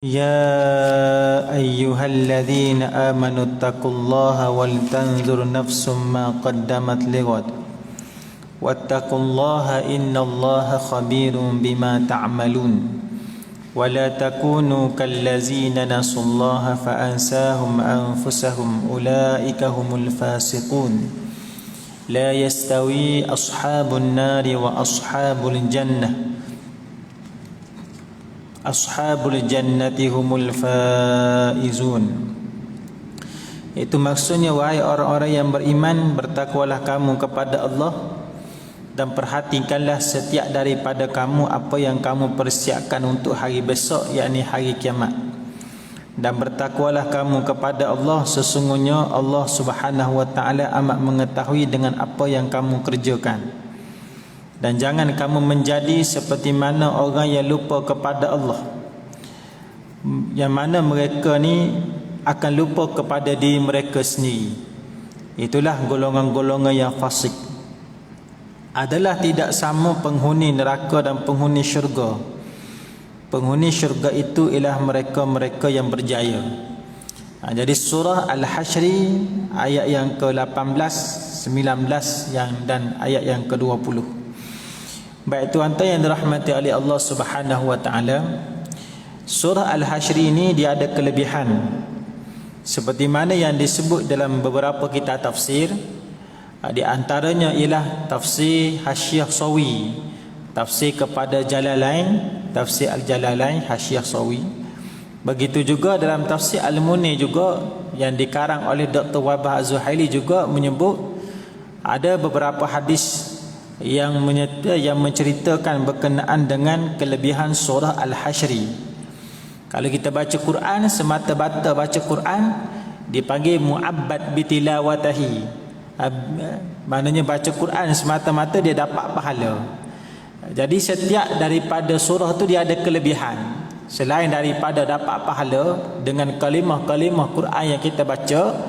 يا أيها الذين آمنوا اتقوا الله ولتنظر نفس ما قدمت لغد واتقوا الله إن الله خبير بما تعملون ولا تكونوا كالذين نسوا الله فأنساهم أنفسهم أولئك هم الفاسقون لا يستوي أصحاب النار وأصحاب الجنة Ashabul jannati humul faizun. Itu maksudnya, wahai orang-orang yang beriman, bertakwalah kamu kepada Allah dan perhatikanlah setiap daripada kamu apa yang kamu persiapkan untuk hari besok, yakni hari kiamat. Dan bertakwalah kamu kepada Allah, sesungguhnya Allah Subhanahu wa taala amat mengetahui dengan apa yang kamu kerjakan. Dan jangan kamu menjadi seperti mana orang yang lupa kepada Allah, yang mana mereka ni akan lupa kepada diri mereka sendiri. Itulah golongan-golongan yang fasik. Adalah tidak sama penghuni neraka dan penghuni syurga. Penghuni syurga itu ialah mereka-mereka yang berjaya. Jadi surah Al-Hasyr ayat yang ke-18, 19 dan ayat yang ke-20. Baik tuan-tuan yang dirahmati oleh Allah Subhanahu wa taala, surah Al-Hasyr ini dia ada kelebihan seperti mana yang disebut dalam beberapa kitab tafsir. Di antaranya ialah tafsir Hasyiah Sawi, tafsir kepada Jalalain, tafsir Al-Jalalain Hasyiah Sawi. Begitu juga dalam tafsir Al-Munir juga yang dikarang oleh Dr. Wahbah Az-Zuhaili juga menyebut ada beberapa hadis yang menceritakan berkenaan dengan kelebihan surah Al-Hasyr. Kalau kita baca Quran, semata-mata baca Quran dipanggil mu'abbad bitilawatahi. Maknanya baca Quran semata-mata dia dapat pahala. Jadi setiap daripada surah tu dia ada kelebihan. Selain daripada dapat pahala dengan kalimah-kalimah Quran yang kita baca,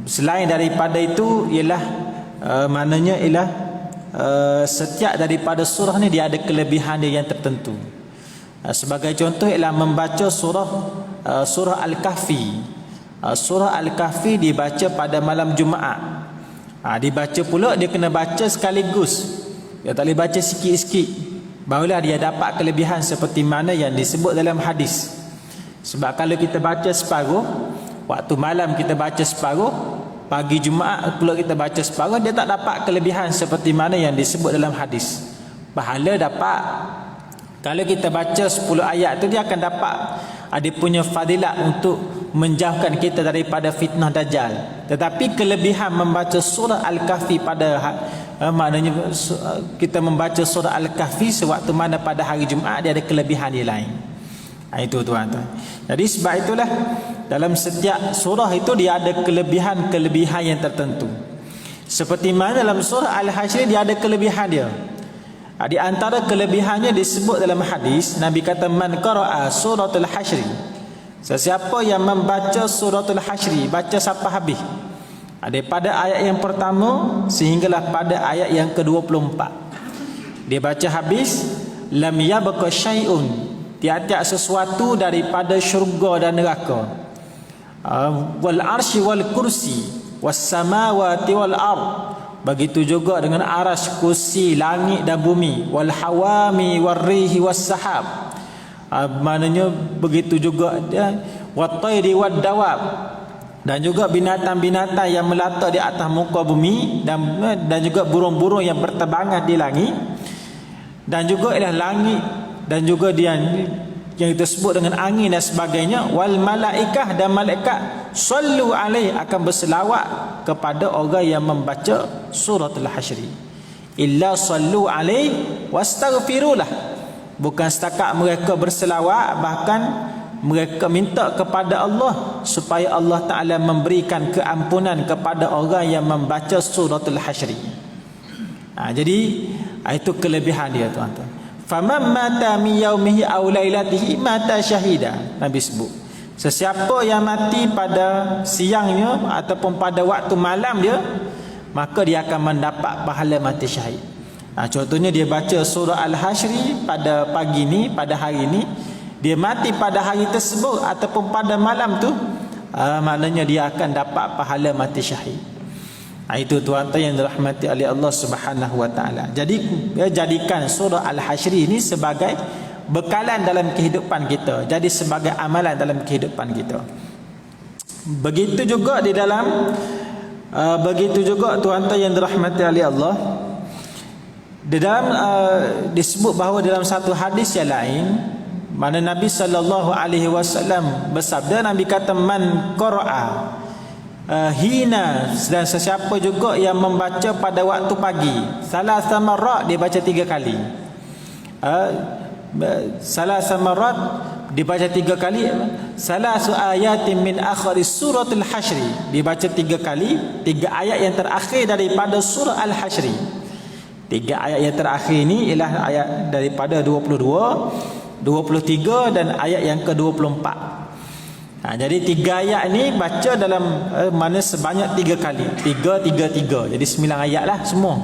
selain daripada itu ialah maknanya ialah setiap daripada surah ni dia ada kelebihan dia yang tertentu. Sebagai contoh ialah membaca surah Al-Kahfi. Surah Al-Kahfi dibaca pada malam Jumaat. Dibaca pula dia kena baca sekaligus. Dia tak boleh baca sikit-sikit. Barulah dia dapat kelebihan seperti mana yang disebut dalam hadis. Sebab kalau kita baca separuh, waktu malam kita baca separuh, pagi Jumaat pula kita baca separuh, dia tak dapat kelebihan seperti mana yang disebut dalam hadis. Pahala dapat. Kalau kita baca 10 ayat tu, dia akan dapat ada punya fadilat untuk menjauhkan kita daripada fitnah Dajjal. Tetapi kelebihan membaca surah Al-Kahfi maknanya kita membaca surah Al-Kahfi sewaktu mana pada hari Jumaat, dia ada kelebihan dia lain. Itu tuan-tuan. Jadi sebab itulah dalam setiap surah itu dia ada kelebihan-kelebihan yang tertentu. Seperti mana dalam surah Al-Hasyr dia ada kelebihan dia. Di antara kelebihannya disebut dalam hadis, Nabi kata man qara'a suratul Hasyr, sesiapa yang membaca suratul Hasyr, baca sampai habis, daripada ayat yang pertama sehinggalah pada ayat yang ke-24, dia baca habis, lam yabqa syai'un, tiada sesuatu daripada syurga dan neraka, wal arsy wal kursi was samawati wal ard, begitu juga dengan aras, kursi, langit dan bumi, wal hawami wal rihi was sahab, maknanya begitu juga wat tayri wad dawab, dan juga binatang-binatang yang melata di atas muka bumi, dan juga burung-burung yang berterbangan di langit, dan juga ialah langit, dan juga dia yang disebut dengan angin dan sebagainya, wal malaikah, dan malaikat sallu alaihi, akan berselawat kepada orang yang membaca suratul Hasyr. Illa sallu alaihi wastaghfirulah, bukan setakat mereka berselawat, bahkan mereka minta kepada Allah supaya Allah Ta'ala memberikan keampunan kepada orang yang membaca suratul Hasyr. Jadi itu kelebihan dia tuan-tuan. Faman mata min yaumihi aw lailatihi mata syahida. Nabi sebut, sesiapa yang mati pada siangnya ataupun pada waktu malam dia, maka dia akan mendapat pahala mati syahid. Contohnya dia baca surah Al-Hasyr pada pagi ni, pada hari ni, dia mati pada hari tersebut ataupun pada malam tu, maknanya dia akan dapat pahala mati syahid. Itu tuan-tuan yang dirahmati oleh Allah Subhanahu wa taala. Jadi jadikan surah Al-Hasyr ini sebagai bekalan dalam kehidupan kita, jadi sebagai amalan dalam kehidupan kita. Begitu juga di dalam begitu juga tuan-tuan yang dirahmati oleh Allah, di dalam disebut bahawa dalam satu hadis yang lain, mana Nabi sallallahu alaihi wasallam bersabda, Nabi kata, man qara'a hina, dan sesiapa juga yang membaca pada waktu pagi, salasa marrat, dia baca 3 kali, salasa marrat dibaca 3 kali, salasu ayatin min akhiris suratul Hasyr, dibaca 3 kali 3 ayat yang terakhir daripada surah Al-Hasyr. 3 ayat yang terakhir ini ialah ayat daripada 22, 23 dan ayat yang ke-24. Jadi 3 ayat ni baca dalam mana sebanyak 3 kali, 3. Jadi 9 ayat lah semua.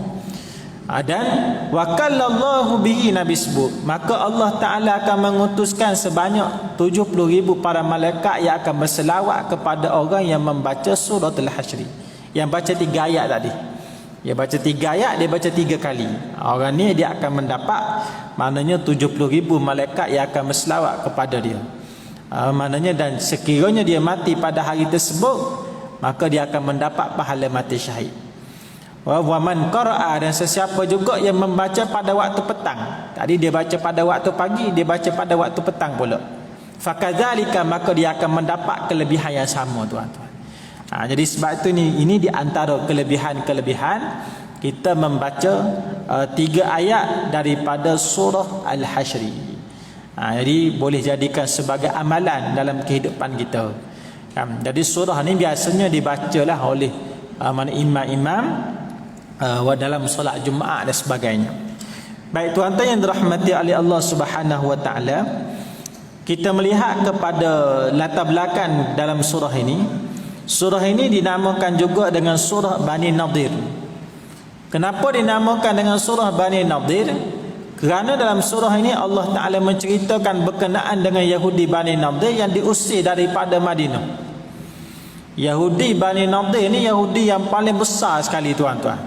Dan wakallallahu bihi, Nabi sebut, maka Allah Ta'ala akan mengutuskan sebanyak 70,000 para malaikat yang akan berselawat kepada orang yang membaca surah Al-Hasyr, yang baca 3 ayat tadi. Dia baca 3 ayat, dia baca 3 kali. Orang ni dia akan mendapat, maknanya 70,000 malaikat yang akan berselawat kepada dia. Maknanya, dan sekiranya dia mati pada hari tersebut, maka dia akan mendapat pahala mati syahid. Wa man qara'a, dan sesiapa juga yang membaca pada waktu petang. Tadi dia baca pada waktu pagi, dia baca pada waktu petang pula. Fakadzalika, maka dia akan mendapat kelebihan yang sama, tuan-tuan. Jadi sebab itu ini di antara kelebihan-kelebihan kita membaca 3 ayat daripada surah Al-Hasyr. Jadi boleh jadikan sebagai amalan dalam kehidupan kita. Jadi surah ni biasanya dibacalah oleh imam-imam dalam solat Jumaat dan sebagainya. Baik tuan-tuan yang dirahmati oleh Allah Subhanahu wa taala, kita melihat kepada latar belakang dalam surah ini. Surah ini dinamakan juga dengan surah Bani Nadir. Kenapa dinamakan dengan surah Bani Nadir? Kerana dalam surah ini Allah Ta'ala menceritakan berkenaan dengan Yahudi Bani Nadir yang diusir daripada Madinah. Yahudi Bani Nadir ni Yahudi yang paling besar sekali, tuan-tuan.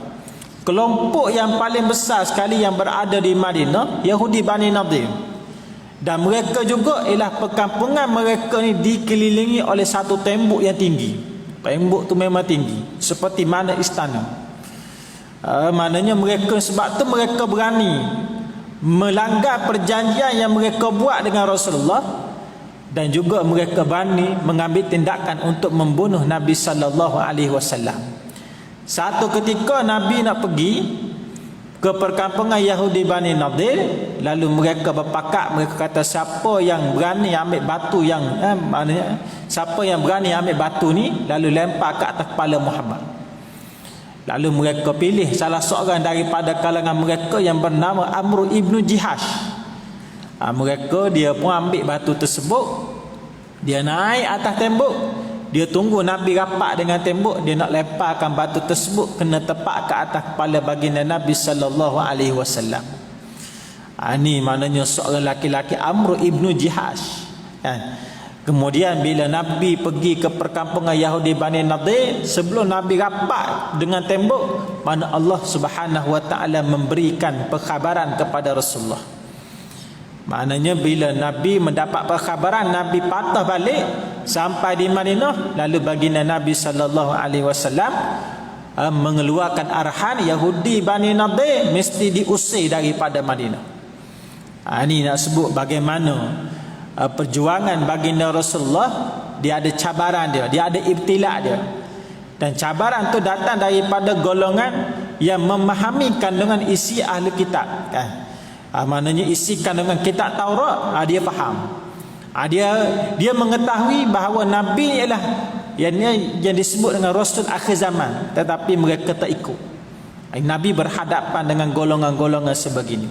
Kelompok yang paling besar sekali yang berada di Madinah, Yahudi Bani Nadir. Dan mereka juga ialah perkampungan mereka ni dikelilingi oleh satu tembok yang tinggi. Tembok tu memang tinggi, seperti mana istana. Maknanya mereka, sebab tu mereka berani melanggar perjanjian yang mereka buat dengan Rasulullah, dan juga mereka berani mengambil tindakan untuk membunuh Nabi sallallahu alaihi wasallam. Satu ketika Nabi nak pergi ke perkampungan Yahudi Bani Nadir, lalu mereka berpakat, mereka kata siapa yang berani ambil batu yang maknanya siapa yang berani ambil batu ni lalu lempar ke atas kepala Muhammad. Lalu mereka pilih salah seorang daripada kalangan mereka yang bernama Amr ibn Jihash. Mereka dia pun ambil batu tersebut, dia naik atas tembok, dia tunggu Nabi rapat dengan tembok, dia nak lemparkan batu tersebut kena tepat ke atas kepala baginda Nabi sallallahu alaihi wasallam. Ini maknanya seorang laki-laki Amr ibn Jihash. Kemudian bila Nabi pergi ke perkampungan Yahudi Bani Nadir, sebelum Nabi rapat dengan tembok, mana Allah Subhanahu wa taala memberikan perkhabaran kepada Rasulullah. Maknanya bila Nabi mendapat perkhabaran, Nabi patah balik sampai di Madinah, lalu baginda Nabi sallallahu alaihi wasallam mengeluarkan arahan Yahudi Bani Nadir mesti diusir daripada Madinah. Ini nak sebut bagaimana perjuangan baginda Rasulullah, dia ada cabaran dia ada ibtila dia. Dan cabaran tu datang daripada golongan yang memahami kandungan isi ahli kitab. Maknanya isi kandungan kitab Taurat, dia faham. Dia mengetahui bahawa Nabi ialah yang disebut dengan Rasul akhir zaman, tetapi mereka tak ikut. Nabi berhadapan dengan golongan-golongan sebegini.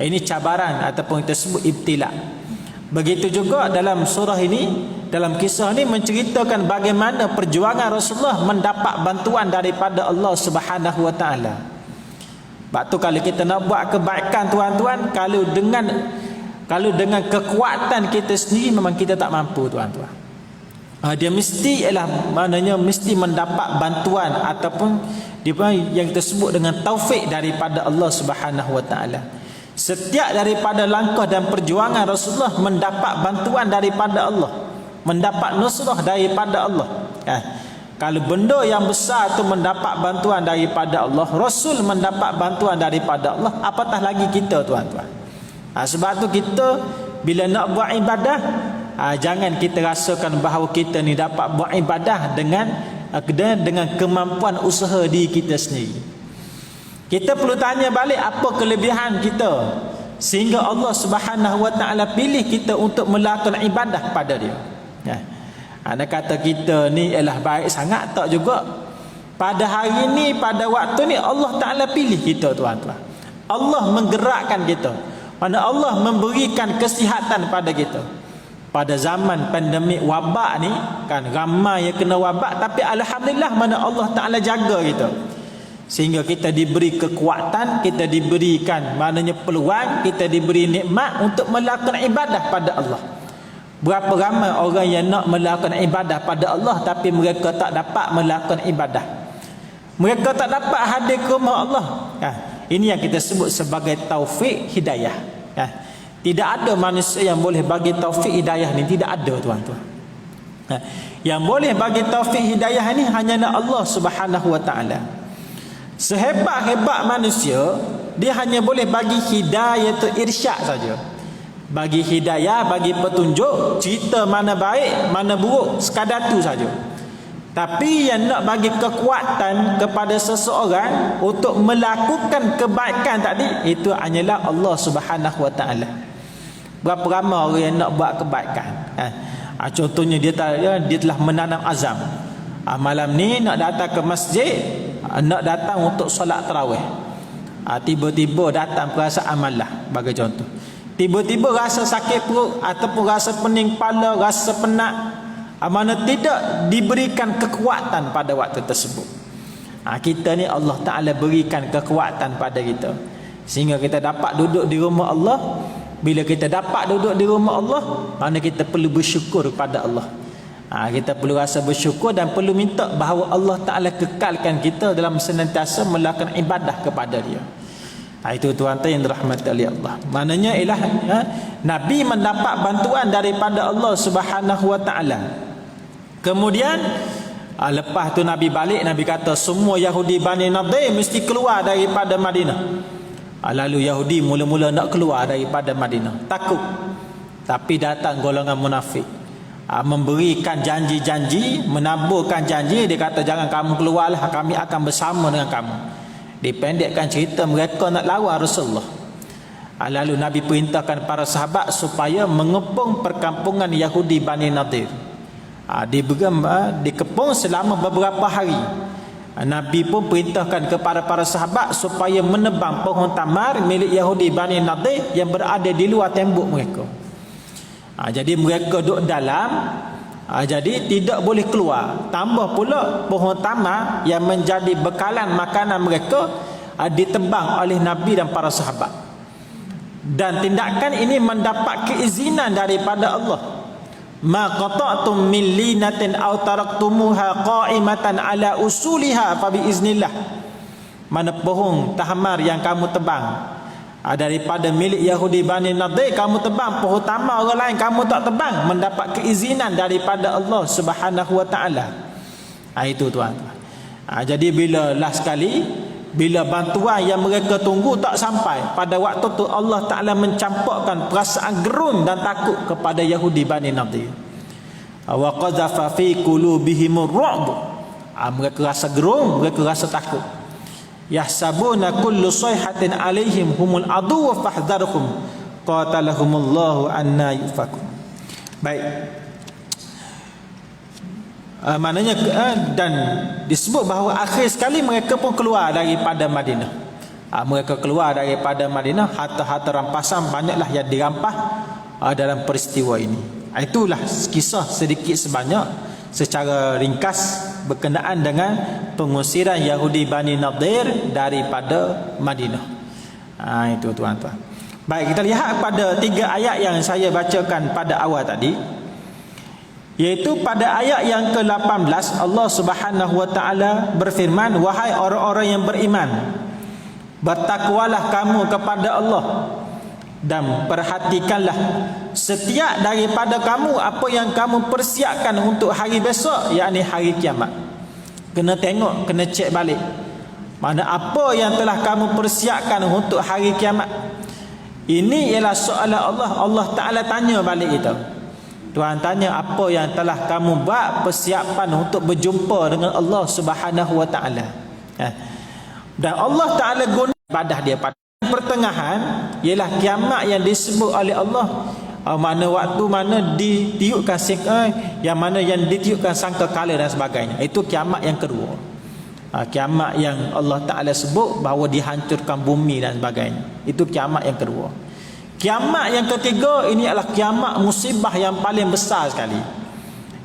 Ini cabaran ataupun kita sebut ibtila. Begitu juga dalam surah ini, dalam kisah ini menceritakan bagaimana perjuangan Rasulullah mendapat bantuan daripada Allah Subhanahu wa taala. Sebab tu kalau kita nak buat kebaikan, tuan-tuan, kalau dengan Kalau dengan kekuatan kita sendiri memang kita tak mampu, tuan-tuan. Dia mesti mesti mendapat bantuan ataupun yang kita sebut dengan taufik daripada Allah Subhanahu Wa Taala. Setiap daripada langkah dan perjuangan Rasulullah mendapat bantuan daripada Allah, mendapat nusrah daripada Allah. Kalau benda yang besar tu mendapat bantuan daripada Allah, Rasul mendapat bantuan daripada Allah, apatah lagi kita, tuan-tuan. Sebab tu kita bila nak buat ibadah, jangan kita rasakan bahawa kita ni dapat buat ibadah dengan kemampuan usaha diri kita sendiri. Kita perlu tanya balik apa kelebihan kita sehingga Allah Subhanahu Wa Taala pilih kita untuk melakukan ibadah pada Dia. Anda kata kita ni ialah baik sangat, tak juga. Pada hari ni, pada waktu ni Allah Taala pilih kita, tuan-tuan. Allah menggerakkan kita. Mana Allah memberikan kesihatan pada kita. Pada zaman pandemik wabak ni kan ramai yang kena wabak, tapi alhamdulillah mana Allah Taala jaga kita. Sehingga kita diberi kekuatan, kita diberikan maknanya peluang, kita diberi nikmat untuk melakukan ibadah pada Allah. Berapa ramai orang yang nak melakukan ibadah pada Allah tapi mereka tak dapat melakukan ibadah. Mereka tak dapat hadir ke rumah Allah. Ini yang kita sebut sebagai taufik hidayah. Tidak ada manusia yang boleh bagi taufik hidayah ni, tidak ada, tuan-tuan. Yang boleh bagi taufik hidayah ni hanya Allah Subhanahu Wa Taala. Sehebat-hebat manusia, dia hanya boleh bagi hidayah tu irsyad saja. Bagi hidayah, bagi petunjuk, cerita mana baik, mana buruk, sekadar tu saja. Tapi yang nak bagi kekuatan kepada seseorang untuk melakukan kebaikan tadi, itu hanyalah Allah Subhanahu Wa Taala. Berapa ramai orang yang nak buat kebaikan. Contohnya dia telah menanam azam. Malam ni nak datang ke masjid, nak datang untuk solat tarawih. Tiba-tiba datang perasaan malas, bagi contoh. Tiba-tiba rasa sakit perut ataupun rasa pening kepala, rasa penat, mana tidak diberikan kekuatan pada waktu tersebut. Kita ni Allah Ta'ala berikan kekuatan pada kita sehingga kita dapat duduk di rumah Allah. Bila kita dapat duduk di rumah Allah, mana kita perlu bersyukur kepada Allah. Kita perlu rasa bersyukur dan perlu minta bahawa Allah Ta'ala kekalkan kita dalam senantiasa melakukan ibadah kepada Dia. Itu tuan-tuan yang dirahmati oleh Allah. Maknanya ialah Nabi mendapat bantuan daripada Allah Subhanahu Wa Ta'ala. Kemudian lepas tu Nabi balik, Nabi kata semua Yahudi Bani Nadir mesti keluar daripada Madinah. Lalu Yahudi mula-mula nak keluar daripada Madinah, takut. Tapi datang golongan munafik, memberikan janji-janji, menaburkan janji. Dia kata jangan kamu keluarlah, kami akan bersama dengan kamu. Dipendekkan cerita, mereka nak lawan Rasulullah. Lalu Nabi perintahkan para sahabat supaya mengepung perkampungan Yahudi Bani Nadir. Dikepung selama beberapa hari. Nabi pun perintahkan kepada para sahabat supaya menebang pohon tamar milik Yahudi Bani Nadir yang berada di luar tembok mereka. Jadi mereka duduk dalam, jadi tidak boleh keluar. Tambah pula pohon tamar yang menjadi bekalan makanan mereka ditebang oleh Nabi dan para sahabat. Dan tindakan ini mendapat keizinan daripada Allah. Ma qata'tum min linatin aw taraktumuha qa'imatan ala usuliha fa bi iznillah. Mana pohon tamar yang kamu tebang daripada milik Yahudi Bani Nadir, kamu tebang. Pohon tamar orang lain kamu tak tebang, mendapat keizinan daripada Allah Subhanahu Wa Ta'ala. Itu tuan-tuan. Jadi bila last sekali, bila bantuan yang mereka tunggu tak sampai, pada waktu tu Allah Ta'ala mencampurkan perasaan gerun dan takut kepada Yahudi Bani Nadir. Wa qadhafa fi qulubihimur ru'b. Mereka rasa gerun, mereka rasa takut. Yahsabuna kullu sayhatin alaihim humul adu fahdharhum qatalahumullahu anna yufakun. Baik. Maknanya dan disebut bahawa akhir sekali mereka pun keluar daripada Madinah. Mereka keluar daripada Madinah, harta-harta rampasan banyaklah yang dirampah dalam peristiwa ini. Itulah kisah sedikit sebanyak secara ringkas berkenaan dengan pengusiran Yahudi Bani Nadir daripada Madinah. Itu tuan-tuan. Baik, kita lihat pada 3 ayat yang saya bacakan pada awal tadi, iaitu pada ayat yang ke-18 Allah Subhanahu wa taala berfirman, wahai orang-orang yang beriman, bertakwalah kamu kepada Allah dan perhatikanlah setiap daripada kamu apa yang kamu persiapkan untuk hari besok, yakni hari kiamat. Kena tengok, kena cek balik mana apa yang telah kamu persiapkan untuk hari kiamat. Ini ialah soalan Allah. Allah Ta'ala tanya balik kita. Tuhan tanya apa yang telah kamu buat persiapan untuk berjumpa dengan Allah Subhanahu wa taala. Dan Allah Ta'ala guna ibadah dia pada pertengahan ialah kiamat yang disebut oleh Allah. Mana waktu mana ditiupkan yang mana yang ditiupkan sangkakala dan sebagainya. Itu kiamat yang kedua. Kiamat yang Allah Ta'ala sebut bahawa dihancurkan bumi dan sebagainya. Itu kiamat yang kedua. Kiamat yang ketiga ini adalah kiamat musibah yang paling besar sekali,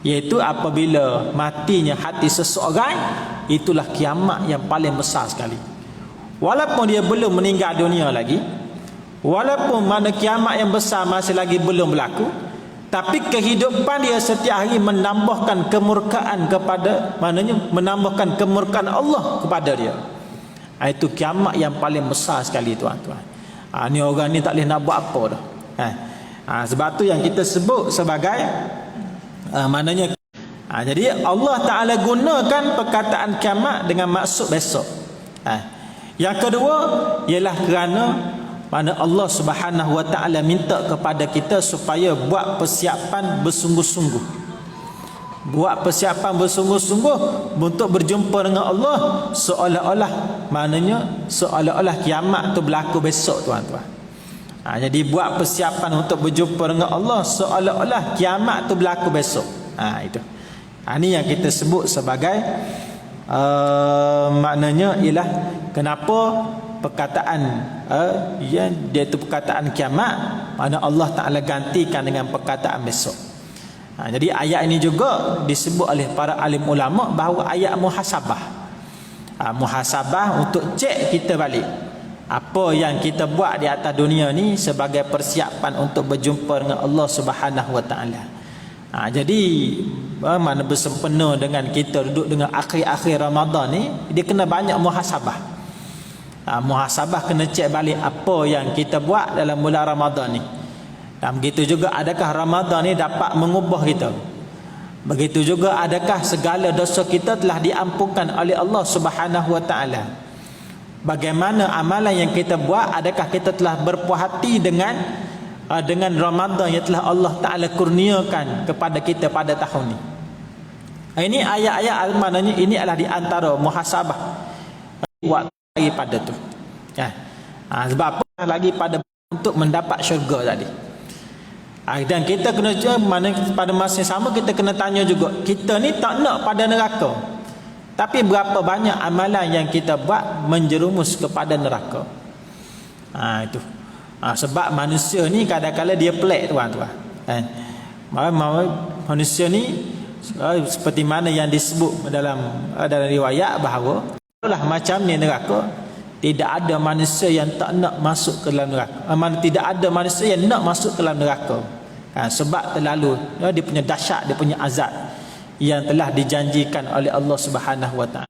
iaitu apabila matinya hati seseorang. Itulah kiamat yang paling besar sekali. Walaupun dia belum meninggal dunia lagi, walaupun mana kiamat yang besar masih lagi belum berlaku, tapi kehidupan dia setiap hari menambahkan kemurkaan kepada, maknanya menambahkan kemurkaan Allah kepada dia. Itu kiamat yang paling besar sekali, tuan-tuan. Ni orang ni tak boleh nak buat apa dah. Sebab tu yang kita sebut sebagai maknanya. Jadi Allah Ta'ala gunakan perkataan kiamat dengan maksud besok. Yang kedua ialah kerana mana Allah Subhanahu wa taala minta kepada kita supaya buat persiapan bersungguh-sungguh. Buat persiapan bersungguh-sungguh untuk berjumpa dengan Allah, seolah-olah maknanya seolah-olah kiamat tu berlaku besok, tuan-tuan. Jadi buat persiapan untuk berjumpa dengan Allah seolah-olah kiamat tu berlaku besok. Itu. Ini yang kita sebut sebagai maknanya ialah kenapa perkataan dia itu perkataan kiamat, mana Allah Ta'ala gantikan dengan perkataan besok. Jadi ayat ini juga disebut oleh para alim ulama bahawa ayat muhasabah. Muhasabah untuk cek kita balik apa yang kita buat di atas dunia ni sebagai persiapan untuk berjumpa dengan Allah Subhanahu wa taala. Jadi mana bersempena dengan kita duduk dengan akhir-akhir Ramadan ni, dia kena banyak muhasabah. Muhasabah kena cek balik apa yang kita buat dalam bulan Ramadan ni. Dan begitu juga adakah Ramadan ni dapat mengubah kita. Begitu juga adakah segala dosa kita telah diampunkan oleh Allah Subhanahu wa taala. Bagaimana amalan yang kita buat, adakah kita telah berpuas hati dengan Ramadan yang telah Allah Ta'ala kurniakan kepada kita pada tahun ni. Ini ayat-ayat maknanya ini adalah di antara muhasabah buat lagi pada tu. Sebab apa lagi pada untuk mendapat syurga tadi. Dan kita kena mana pada masa yang sama kita kena tanya juga, kita ni tak nak pada neraka, tapi berapa banyak amalan yang kita buat menjerumus kepada neraka. Itu. Sebab manusia ni kadang-kadang dia pelik, tuan-tuan. Manusia ni seperti mana yang disebut dalam riwayat bahawa itulah macam ni neraka. Tidak ada manusia yang tak nak masuk ke dalam neraka. Tidak ada manusia yang nak masuk ke dalam neraka. Sebab terlalu dia punya dahsyat, dia punya azab yang telah dijanjikan oleh Allah Subhanahu wa taala.